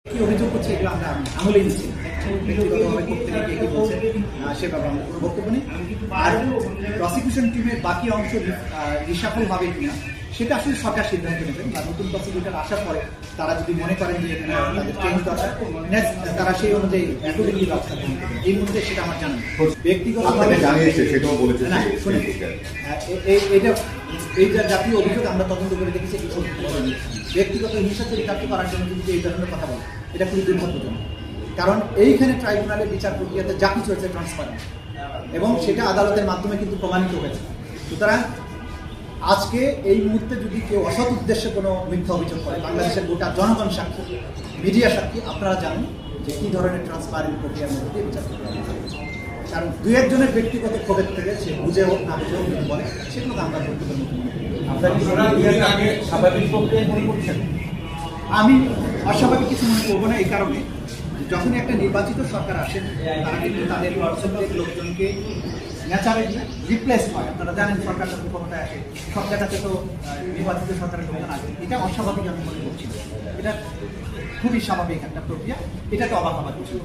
কি অভিযোগ করছে এগুলো আমরা আমলে নিচ্ছি, ব্যক্তিগতভাবে করতে গিয়ে কে কি বলছে সে ব্যাপারে আমাদের কোনো বক্তব্য নেই। আর প্রসিকিউশন টিমের বাকি অংশ রিসাফল হবে কিনা সেটা আসলে সরকার সিদ্ধান্ত নেবেন, বা নতুন প্রসিকিউটর আসার পরে তারা যদি মনে করেন যে এখানে তাদের চেঞ্জ দরকার, তারা সেই অনুযায়ী অ্যাকর্ডিংলি ব্যবস্থা গ্রহণ করবেন। এই মুহূর্তে সেটা আমার জানা নেই। ব্যক্তিগতভাবে জানিয়েছে সেটাও বলেছে না, শুনে এইটা জাতীয় অভিযোগ আমরা তদন্ত করে দেখেছি। কিছু ব্যক্তিগত হিংসা চরিতার্থ করার জন্য কিন্তু এই ধরনের কথা বলে এটা খুবই দুর্ভাগ্যজনক। কারণ এইখানে ট্রাইব্যুনালের বিচার প্রক্রিয়াতে যা কিছু হয়েছে ট্রান্সপারেন্ট, এবং সেটা আদালতের মাধ্যমে কিন্তু প্রমাণিত হয়েছে। সুতরাং আজকে এই মুহূর্তে যদি কেউ অসৎ উদ্দেশ্যে কোনো মিথ্যা অভিযোগ করে, বাংলাদেশের গোটা জনগণ সাক্ষী, মিডিয়া সাক্ষী, আপনারা জানেন যে কী ধরনের ট্রান্সপারেন্ট প্রক্রিয়ার মধ্যে দিয়ে বিচার প্রক্রিয়া। কারণ দু একজনের ব্যক্তিগত ক্ষোভের থেকে সে বুঝে হোক না বুঝে হোক যদি বলে, সেগুলো আমরা কর্তব্যের মধ্যে আমি অস্বাভাবিক কিছু মনে করবো না। এই কারণে যখনই একটা নির্বাচিত সরকার আসেন তারা কিন্তু তাদের পছন্দের লোকজনকে ন্যাচারালি রিপ্লেস হয়। আপনারা জানেন সরকার যখন ক্ষমতায় আসে সব জায়গাতে তো নির্বাচিত সরকারের লোকজন আসে, এটা অস্বাভাবিক আমি মনে করছি। এটা খুবই স্বাভাবিক একটা প্রক্রিয়া, এটাতে অবাক হবার কিছু।